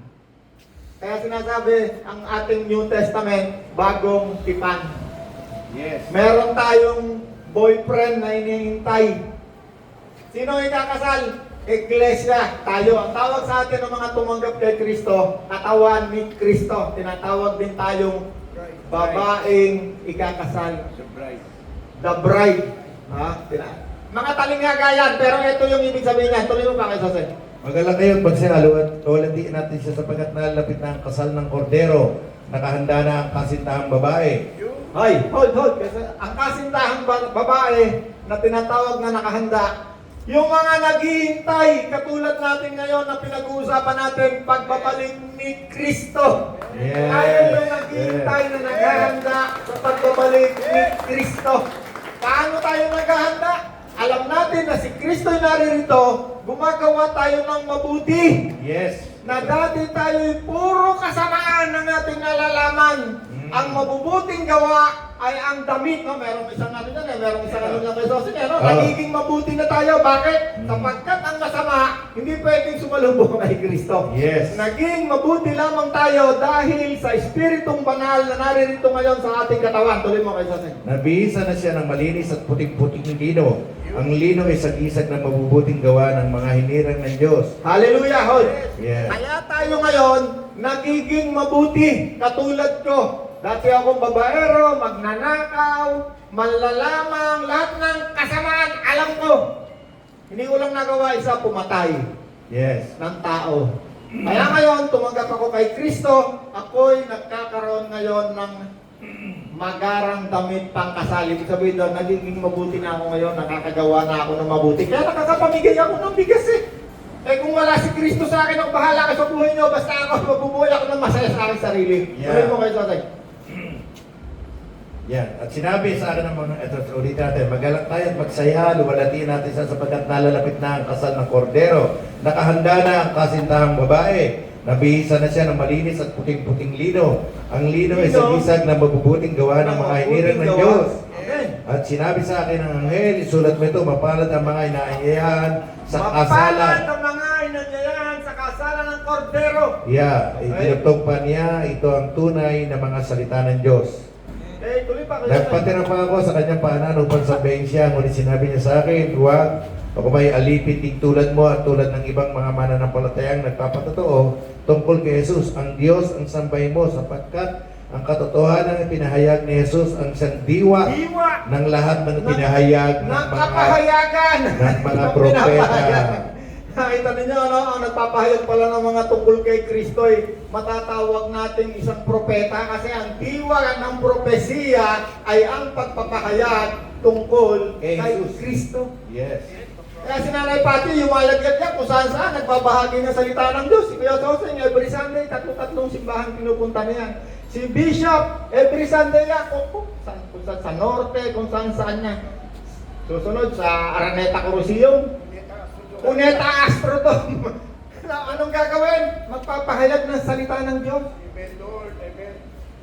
Kaya sinasabi, ang ating New Testament, bagong tipan. Yes. Meron tayong boyfriend na hinihintay. Sino ikakasal? Iglesia, tayo. Ang tawag sa atin ng mga tumanggap kay Kristo, katawan ni Kristo. Tinatawag din tayong babaeng ikakasal. The bride. The bride. Mga talingaga yan, pero ito yung ibig sabihin niya. Tuloy mo pa kay Jose. Magalak kayo at magsaya, luwalhati natin siya sapagkat nalalapit na ang kasal ng kordero. Nakahanda na ang kasintahang babae. Hoy, hold. Kasi ang kasintahang babae na tinatawag na nakahanda, yung mga naghihintay, katulad natin ngayon na pinag-uusapan natin, pagbabalik ni Kristo. Yes. Tayo yung naghihintay na naghahanda sa pagbabalik ni Kristo. Paano tayo naghahanda? Alam natin na si Kristo ay naririto, gumagawa tayo ng mabuti. Yes. Na dati tayo puro kasamaan ng ating nalalaman. Ang mabubuting gawa ay ang damit, no? Merong isang ano dyan, merong isang ano dyan kay Jose, no? Nagiging mabuti na tayo. Bakit? Sapagkat ang masama, hindi pwedeng sumalubong kay Kristo. Yes. Naging mabuti lamang tayo dahil sa Espiritong Banal na naririto ngayon sa ating katawan. Tuloy mo kay Jose. Nabihisa na siya ng malinis at puting-puting lino. Ang lino ay sagisag ng mabubuting gawa ng mga hinirang ng Diyos. Hallelujah, hold. Yes. Kaya tayo ngayon, nagiging mabuti, katulad ko. Dati akong babaero, magnanakaw, manlalamang, lahat ng kasamaan, alam ko. Hindi ko lang nagawa isa, pumatay Yes. ng tao. Kaya ngayon, tumanggap ako kay Kristo, ako'y nagkakaroon ngayon ng magarang damit pang kasal. Ibig sabihin doon, nagiging mabuti na ako ngayon, nakakagawa na ako ng mabuti. Kaya nakakapamigay ako ng bigas eh. Eh kung wala si Kristo sa akin, ang bahala ka sa buhay niyo, basta ako, mabubuhay ako ng masaya sa aking sarili. Yeah. Tuloy mo kayo sa akin. Yan. At sinabi sa akin ng mga, ito, ulit natin, magalak tayo at magsaya, luwalhati natin siya sapagkat nalalapit na ang kasal ng kordero. Nakahanda na ang kasintahang babae. Nabihisa na siya ng malinis at puting-puting lino. Ang lino ay sagisag na mabubuting gawa ng mga hinirang ng Diyos. Amen. At sinabi sa akin ng anghel, isulat mo ito, mapalad ang mga inaanyayahan sa Mapalad kasalan. ang mga inanyayahan sa kasalan ng kordero. Yeah, itinutog pa niya, ito ang tunay na mga salita ng Diyos. Eh, tuloy pa kayo. Nagpatira pa ako sa kanyang paanan upang sabihin siya, ngunit sinabi niya sa akin, huwag, ako may alipin din tulad mo at tulad ng ibang mga mananampalatayang nagpapatotoo tungkol kay Jesus. Ang Diyos ang sambahin mo sapagkat ang katotohanan ng pinahayag ni Jesus ang siyang diwa Diwa ng lahat ng pinahayag ng kapahayagan. ng mga Ng propeta. pinapahayagan. Nakita ninyo, ano, ang nagpapahayag pala ng mga tungkol kay Kristo ay matatawag natin isang propeta kasi ang diwa ng propesiya ay ang pagpapahayag tungkol Kay kay Jesus. Kristo. Yes. Kaya si Nanay Pati, yumalagyan niya kung saan nagbabahagi ng salita ng Diyos. Si Kuya Jose, every Sunday, tatlo-tatlong simbahan pinupunta niya. Si Bishop, every Sunday niya, kung saan sa Norte, kung saan niya. Susunod sa Araneta Coliseum, Cuneta Astrodome. Anong gagawin? Magpapahayag ng salita ng Diyos. Amen, Lord. Amen.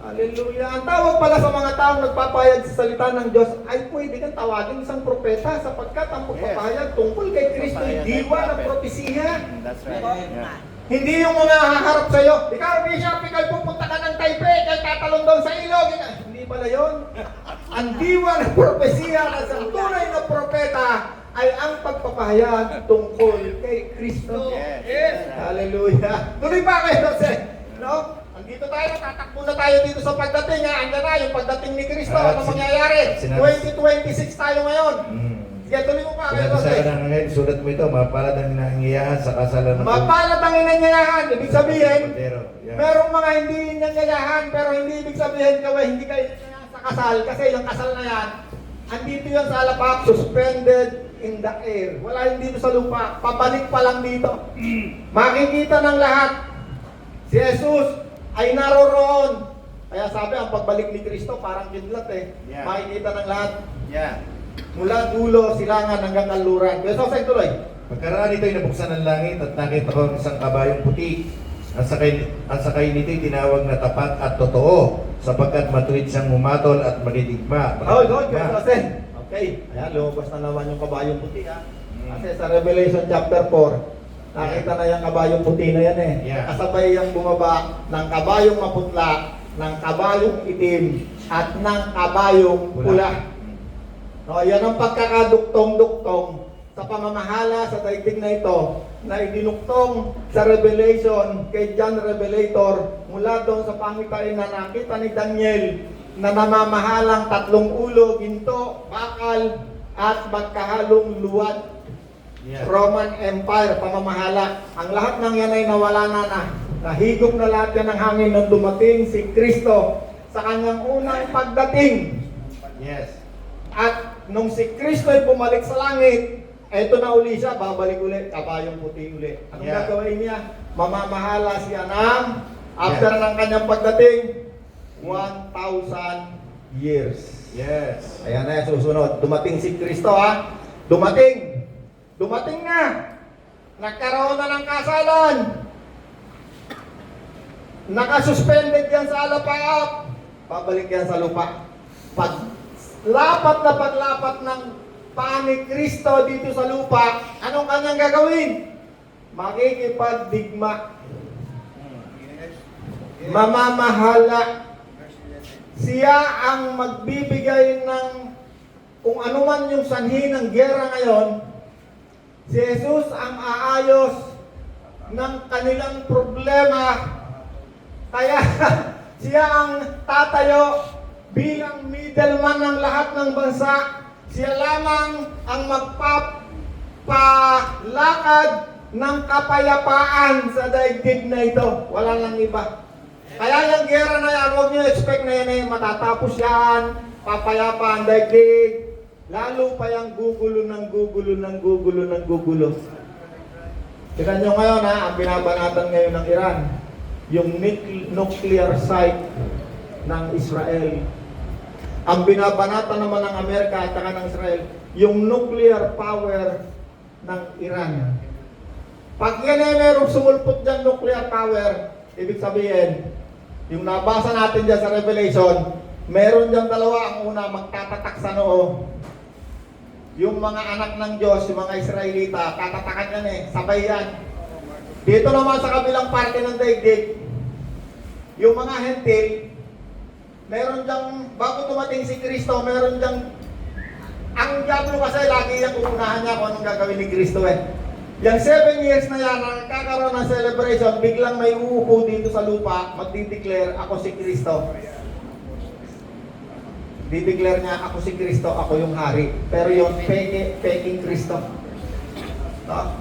Hallelujah. Ang tawag pala sa mga taong nagpapahayag sa salita ng Diyos ay pwede kang tawagin isang propeta sapagkat ang pagpapahayag tungkol kay Kristo ay diwa ng propesiya. That's right. Yeah. Hindi yung mga haharap sa'yo. Ikaw, Bishop, ikaw pupunta ka ng Taipei, ikaw tatalon doon sa ilog. Hindi pala yun. Ang diwa ng propesiya na sa tunay na propeta ay ang pagpapahayag tungkol kay Kristo. Yes. Hallelujah. Tuloy pa kayo, Jose. No? Andito tayo, tatakbo na tayo dito sa pagdating. Andyan na, yung pagdating ni Kristo. Ano mangyayari? 2026 tayo ngayon. Sige, tuloy mo pa kayo, Sinabi sa Jose. kanang ngayon, sulat mo ito, mapalad ang nangyayaan sa kasalan ng Mapalat ang inanyayahan. Ibig sabihin, Pero, yeah. merong mga hindi inanyayahan, pero hindi ibig sabihin hindi kayo inanyayahan sa kasal. Kasi yung kasal na yan, andito yan sa alapak, suspended in the air. Wala yun dito sa lupa. Pabalik pa lang dito. Makikita ng lahat. Si Jesus ay naroroon. Kaya sabi, ang pagbalik ni Kristo parang kidlat eh. Yeah. Makikita ng lahat. Yeah. Mula dulo, silangan hanggang kanluran. Pero sa tuloy. Pagkaraan ito'y nabuksan ng langit at nakita ko ang isang kabayong puti. Ang sakay nito'y tinawag na tapat at totoo sapagkat matuwid siyang mumatol at manidigma. Hold, Jose. Okay. Ayan, lumabas na naman yung kabayong puti ha. Kasi sa Revelation chapter 4, nakita na yung kabayong puti na yan eh. Yeah. Kasabay yung bumaba ng kabayong maputla, ng kabayong itim, at ng kabayong pula. No, yan ang pagkakaduktong-duktong sa pamamahala sa daigdig na ito na idinuktong sa Revelation kay John Revelator mula doon sa pangitain na nakita ni Daniel na namamahalang 3 ulo, ginto, bakal, at magkahalong luwad. Yeah. Roman Empire, pamamahala. Ang lahat ng yan ay nawala na. Nahigop na lahat yan ng hangin nung dumating si Kristo sa kanyang unang pagdating. Yes. At nung si Kristo ay bumalik sa langit, eto na uli siya, babalik uli, kabayong puti uli. Anong Yeah. gagawin niya? Mamamahala siya ng, after ng kanyang pagdating, 1,000 years. Yes. Ayan na yung susunod. Dumating si Kristo ha. Dumating. Dumating na. Nagkaroon na ng kasalan. Nakasuspended yan sa alapaap. Pabalik yan sa lupa. Paglapat ng paa ni Kristo dito sa lupa, anong kanyang gagawin? Makikipagdigma. Mamamahala. Siya ang magbibigay ng kung ano man yung sanhi ng giyera ngayon. Si Jesus ang aayos ng kanilang problema. Kaya siya ang tatayo bilang middleman ng lahat ng bansa. Siya lamang ang magpapalakad ng kapayapaan sa daigdig na ito. Wala lang iba. Kaya yung gera na yan, huwag nyo expect na yan eh, matatapos yan, papayapa ang daigdig. Lalo pa yung gugulo ng gugulo ng gugulo ng gugulo. Tignan nyo ngayon ha, ang binabanatan ngayon ng Iran, yung nuclear site ng Israel. Ang binabanatan naman ng Amerika at saka ng Israel, yung nuclear power ng Iran. Pag yan ay merong sumulpot dyan nuclear power, ibig sabihin, yung nabasa natin dyan sa Revelation, meron dyan dalawa. Ang una, magtatatak sa noo. Yung mga anak ng Diyos, yung mga Israelita, tatatakan yan eh, sabay yan. Dito naman sa kabilang parte ng daigdig, yung mga hentil, meron diyang, bago dumating si Kristo, meron diyang, ang diablo kasi lagi yung uunahan niya kung anong gagawin ni Kristo eh. Yung 7 years na yan, na nagkakaroon ng celebration, biglang may uupo dito sa lupa, magdideclare, ako si Kristo. Dideclare niya, ako si Kristo, ako yung hari. Pero yung peking Kristo. No?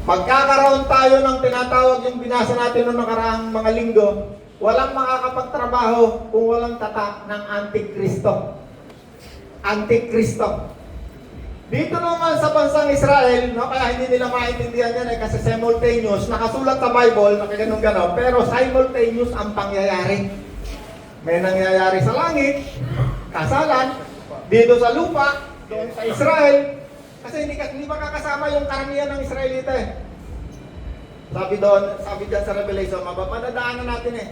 Magkakaroon tayo ng tinatawag yung binasa natin noong nakaraang mga linggo, walang makakapagtrabaho kung walang tatak ng Antikristo. Antikristo. Dito naman sa bansang Israel, no, kaya hindi nila maintindihan yan kasi simultaneous, nakasulat sa Bible, nakaganon-ganon, pero simultaneous ang pangyayari. May nangyayari sa langit, kasalan, dito sa lupa, doon sa Israel, kasi hindi makakasama yung karamihan ng Israelita eh. Sabi dyan sa Revelation, mapapadadaanan natin eh.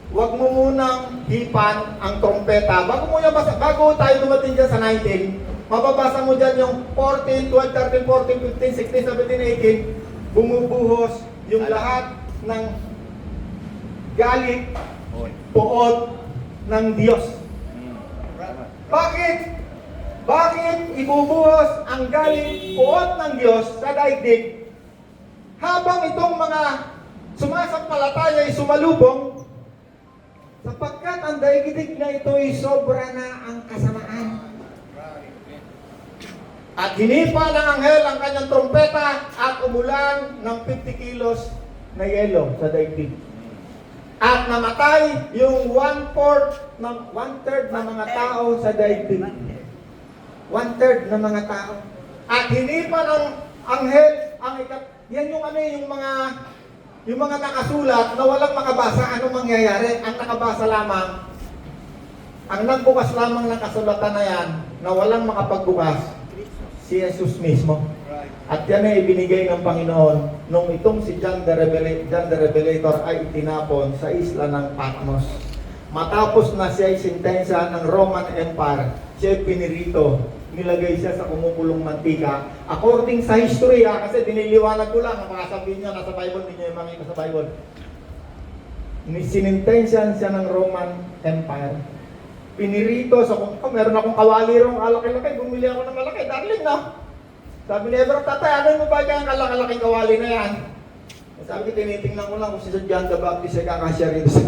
Huwag mo munang hipan ang trompeta. Bago tayo dumating dyan sa 19, mababasa mo dyan yung 14, 12, 13, 14, 15, 16, 17, 18, bumubuhos yung lahat ng galit, puot ng Diyos. Bakit? Bakit ibubuhos ang galit, puot ng Diyos sa daigdig habang itong mga sumasampalataya ay sumalubong? Sapagkat ang daigdig na ito ay sobra na ang kasamaan. At hinipa ng anghel ang kanyang trompeta at umulan ng 50 kilos na yelo sa daigdig. At namatay yung one-third ng mga tao sa daigdig. One-third ng mga tao. At hinipa ng anghel ang yan yung mga nakasulat na walang makabasa, anong mangyayari? Ang nakabasa lamang, ang nagbukas lamang ng kasulatan na yan, na walang makapagbukas, si Jesus mismo. At yan ay ibinigay ng Panginoon nung itong si John the Revelator ay itinapon sa isla ng Patmos. Matapos na siya ay sintensya ng Roman Empire, siya ay pinirito, nilagay siya sa kumukulong mantika. According sa history, kasi diniliwanag ko lang, baka sabihin niyo nasa Bible, hindi niyo yung makita sa Bible. Sinintensyan siya ng Roman Empire. Pinirito sa meron akong kawali rong kalaki-laki, bumili ako ng malaki, darling na. Sabi ni Ebro, tatay, ano mo ba kaya ang kalaki-laking kawali na yan? Sabi ko, tinitingnan ko lang kung si John the Baptist ay kakasya rito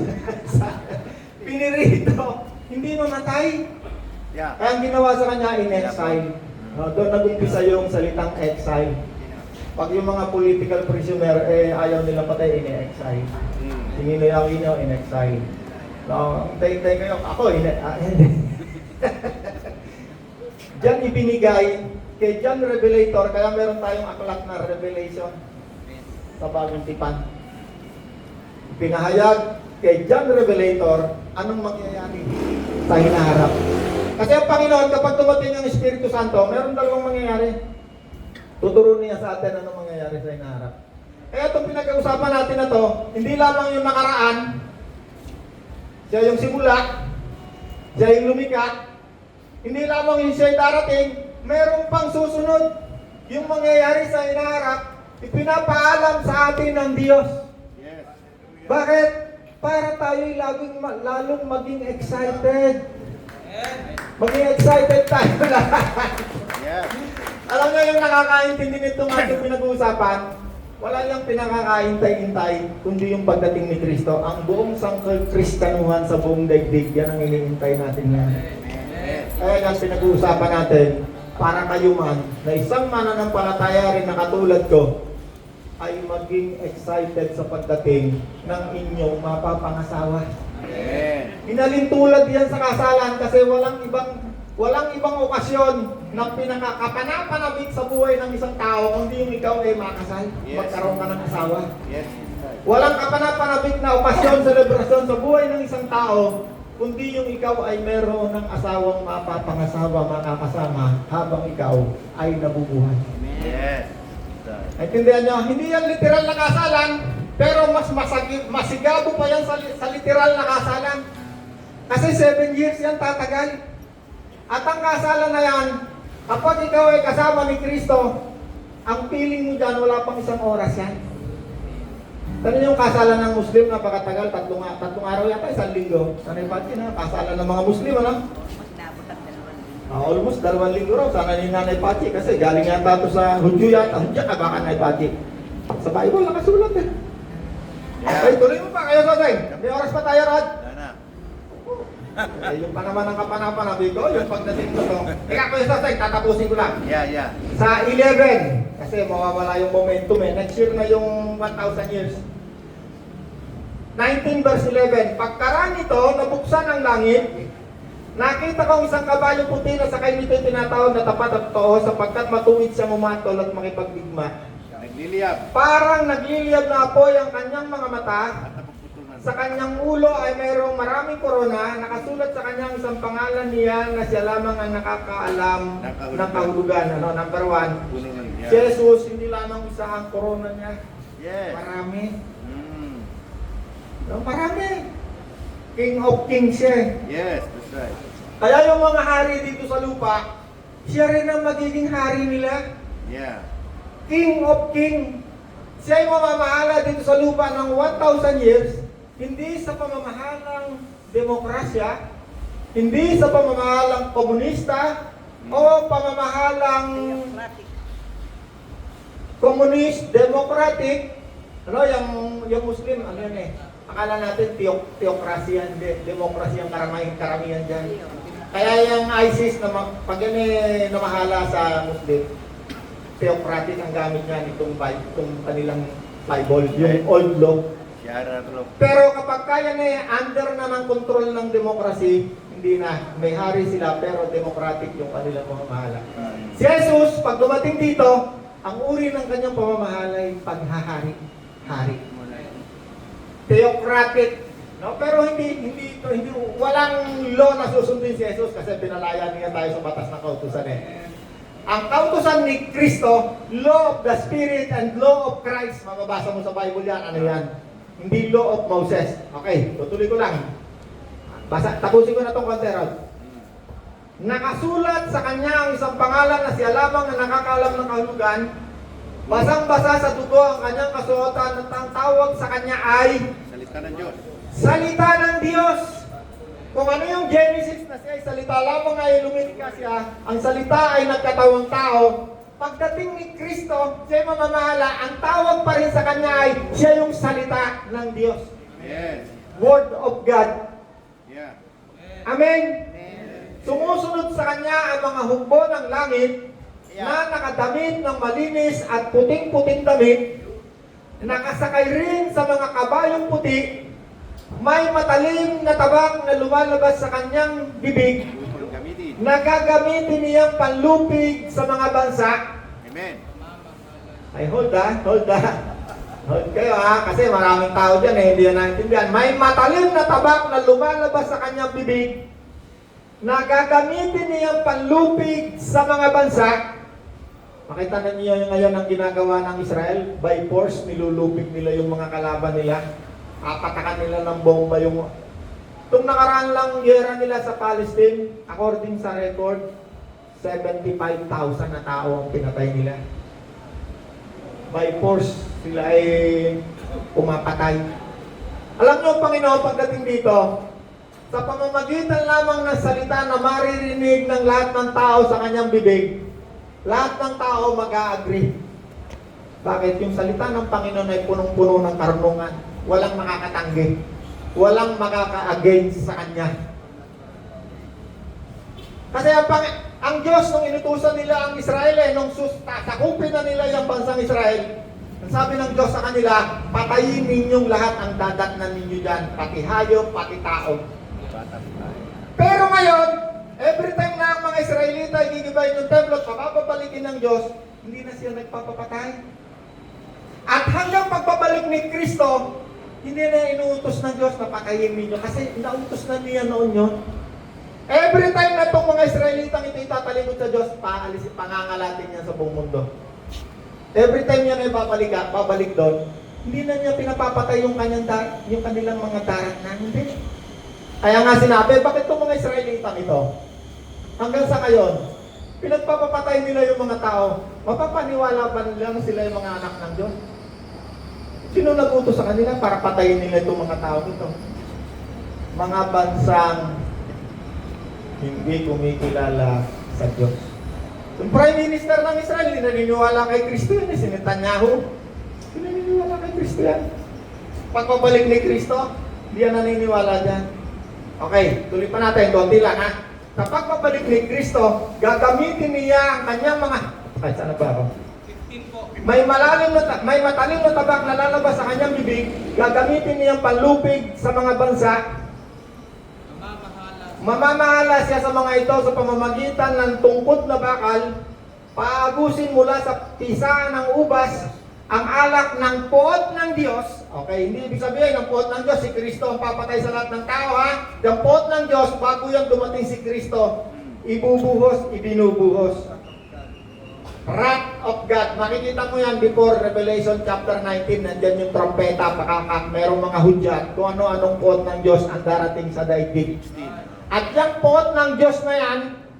pinirito, hindi mamatay. Yeah. Kaya ang ginawa sa kanya, in-exile. Doon nag-umpisa yung salitang exile. Pag yung mga political prisoner, ayaw nila patay, in-exile. Tingin nila ako in-exile. Hintay kayo, ako, Diyan ibinigay kay John Revelator, kaya meron tayong aklat na Revelation sa Bagong Tipan. Pinahayag kay John Revelator anong mangyayari sa hinaharap. Kasi ang Panginoon, kapag dumating ang Espiritu Santo, meron dalawang mangyayari. Tuturo niya sa atin anong mangyayari sa hinaharap. Kaya itong pinag-uusapan natin na to, hindi lamang yung nakaraan, siya yung simula, siya yung lumika, hindi lamang yung siya yung darating, meron pang susunod. Yung mangyayari sa hinaharap, ipinapaalam sa atin ng Diyos. Yes. Bakit? Para tayo'y lalong maging excited. Maging excited tayo lahat. Yes. Alam niyo yung nakakaintindi nitong ating pinag-uusapan, wala niyang pinakakaintay-intay, kundi yung pagdating ni Kristo. Ang buong Kristyanuhan sa buong daigdig, yan ang iniintay natin yan. Kaya ang pinag-uusapan natin, para kayo man, na isang mananampalataya rin na katulad ko, ay maging excited sa pagdating ng inyong mapapangasawa. Amen. Inalintulad yan sa kasalan kasi walang ibang okasyon na pinakakapanapanabik sa buhay ng isang tao kundi yung ikaw ay makasal, Yes. magkaroon ka ng asawa. Yes. Walang kapanapanabik na okasyon, selebrasyon sa buhay ng isang tao kundi yung ikaw ay meron ng asawang mapapangasawa, makakasama habang ikaw ay nabubuhay. Yes. Naintindihan nyo? Hindi yan literal na kasalan, pero mas masigabo pa yan sa literal na kasalan. Kasi 7 years yan tatagal. At ang kasalan na yan, kapag ikaw ay kasama ni Kristo, ang feeling mo dyan, wala pang 1 oras yan. Tanong yung kasalan ng Muslim, napakatagal, tatlong araw yata, 1 linggo. Sanay pa na, kasalan ng mga Muslim, ano? Almost 2 linggo raw, sana ni Nanay Pachi kasi galing yata ito sa Hudyo yata. Hudyo ka baka Nanay Pachi. Sa Bible nakasulat eh. Okay, tuloy mo pa kayo Sosay. May oras pa tayo Rod. Yung pa naman ang kapanapan ko, yung pagdating ko to. Teka ko yung Sosay, tatapusin ko lang. Yeah. Sa 11, kasi mawawala yung momentum eh. Next year na yung 1,000 years. 19 verse 11, pagkaraan nito, nabuksan ang langit. Nakita ko isang kabayo puti na sakay nito tinatawag na tapat at totoo sapagkat matuwid siyang umatol at makipagdigma. Nagliliyab. Parang nagliliyab na apoy ang kanyang mga mata. At napagputulan. Sa kanyang ulo ay mayroong maraming korona. Nakasulat sa kanyang isang pangalan niya na siya lamang ang nakakaalam ng kahulugan. Number 1. Puno ng Si Jesus, hindi lamang isa ang korona niya. Yes. Marami. Mm. Marami. King of Kings siya eh. Yes, that's right. Kaya yung mga hari dito sa lupa, siya rin ang magiging hari nila. Yeah. King of King. Siya ay mamamahala dito sa lupa ng 1,000 years, hindi sa pamamahalang demokrasya, hindi sa pamamahalang komunista, o pamamahalang communist, democratic. Ano, yung Muslim, ano yan eh, akala natin theocracy yan, democracy ang karamihan dyan. Kaya yung ISIS, pag yan eh, namahala sa Muslim, theocratic ang gamit niya itong kanilang Bible, yung Old Law. Siyara, Pero kapag kaya na under na ng control ng demokrasy, hindi na. May hari sila pero democratic yung kanilang pamamahala. Si Jesus, pag dumating dito, ang uri ng kanyang pamamahala ay paghahari. Hari. Theocratic. No? Pero hindi walang law na susundin si Jesus kasi pinalaya niya tayo sa batas ng kautusan eh. Ang kautusan ni Kristo, law of the Spirit and law of Christ. Mababasa mo sa Bible yan. Ano yan? Hindi law of Moses. Okay, tutuloy ko lang. Tapusin ko na itong konterol. Nakasulat sa kanya ang isang pangalan na siya lamang na nakakalam ng kahulugan. Basang-basa sa dugo ang kanyang kasuotan at ang tawag sa kanya ay Salita ng Diyos. Salita ng Diyos. Kung ano yung Genesis na siya ay salita lamang ay lumikha siya, ang salita ay nagkatawang tao. Pagdating ni Kristo, siya ay mamamahala, ang tawag pa rin sa kanya ay siya yung salita ng Diyos. Yes. Word of God. Yeah. Amen? Sumusunod sa kanya ang mga hukbo ng langit na nakadamit ng malinis at puting-puting damit, nakasakay rin sa mga kabayong puti, may matalim na tabak na lumalabas sa kanyang bibig, Upang gamitin. nagagamitin niyang panlupig sa mga bansa. Amen. Ay, hold Hold kayo kasi maraming tao dyan hindi yan naintindihan. May matalim na tabak na lumalabas sa kanyang bibig, nagagamitin niyang panlupig sa mga bansa. Makita na niyo ngayon ang ginagawa ng Israel, by force nilulupig nila yung mga kalaban nila. Patakan nila ng bomba yung... Itong nakaraan lang gera nila sa Palestine, according sa record, 75,000 na tao ang pinatay nila. By force, sila ay pumapatay. Alam niyo, Panginoon, pagdating dito, sa pamamagitan lamang ng salita na maririnig ng lahat ng tao sa kanyang bibig, lahat ng tao mag-a-agree. Bakit? Yung salita ng Panginoon ay punong-puno ng karunungan. Walang makakatanggi. Walang makaka-against sa Kanya. Kasi ang Diyos, nung inutusan nila ang Israel, nung sakupin na nila yung bansang Israel, ang sabi ng Diyos sa kanila, patayin ninyong lahat ang dadatnan ninyo dyan, pati hayop, pati tao. Pero ngayon, every time na ang mga Israelita ay gigibayin yung templo at papapabalikin ng Diyos, hindi na siya nagpapapatay. At hanggang pagpabalik ni Kristo, hindi na inuutos ng Diyos na patayin ninyo kasi nautos na niya noon yun. Every time na itong mga Israelitang ito itatalikod sa Diyos, pangangalatin niya sa buong mundo. Every time niya na babalik doon, hindi na niya pinapapatay yung kanilang mga daratnan. Hindi. Kaya nga sinabi, bakit itong mga Israelitang ito? Hanggang sa ngayon, pinagpapapatay nila yung mga tao. Mapapaniwala ba nila na sila yung mga anak ng Diyos? Sino nag-utos sa kanila para patayin nila itong mga tao nito? Mga bansang hindi kumikilala sa Diyos. Yung Prime Minister ng Israel, hindi naniniwala kay Kristo yan, si Netanyahu. Hindi naniniwala kay Kristo yan. Pagpabalik ni Kristo, hindi yan naniniwala dyan. Okay, tuloy pa natin, konti lang ha. Sa pagpabalik ni Kristo, gagamitin niya ang kanyang mga... Ay, saan ba ako? May matalim na tabak na lalabas sa kanyang bibig, gagamitin niyang panlupig sa mga bansa. Mamamahala siya sa mga ito sa pamamagitan ng tungkod na bakal, paagusin mula sa pisa ng ubas ang alak ng puot ng Diyos. Okay, hindi ibig sabihin ng puot ng Diyos, si Kristo ang papatay sa lahat ng tao ha. Yung puot ng Diyos, bago yung dumating si Kristo, ibubuhos, ibinubuhos. Wrath of God. Makikita mo yan before Revelation chapter 19. Nandyan yung trompeta, pakakak, merong mga hudyat, kung ano-anong quote ng Diyos ang darating sa daigdig. At yung quote ng Diyos na yan,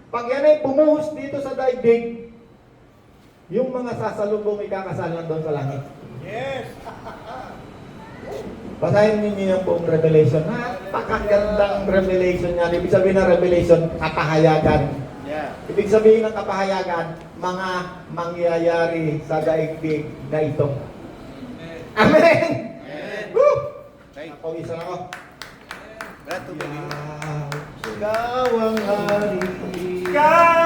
pag yan ay bumuhos dito sa daigdig, yung mga sasalubong ikakasal doon sa langit. Yes. Basahin ninyo yung buong Revelation. Napakagandang Revelation yan. Ibig sabihin ng Revelation, kapahayagan. Yeah. Ibig sabihin ng kapahayagan, mga mangyayari sa daigdig na ito. Amen! Amen. Woo! Thank you. Napawisan ako. Glad to be here. Ikaw ang hari. Ikaw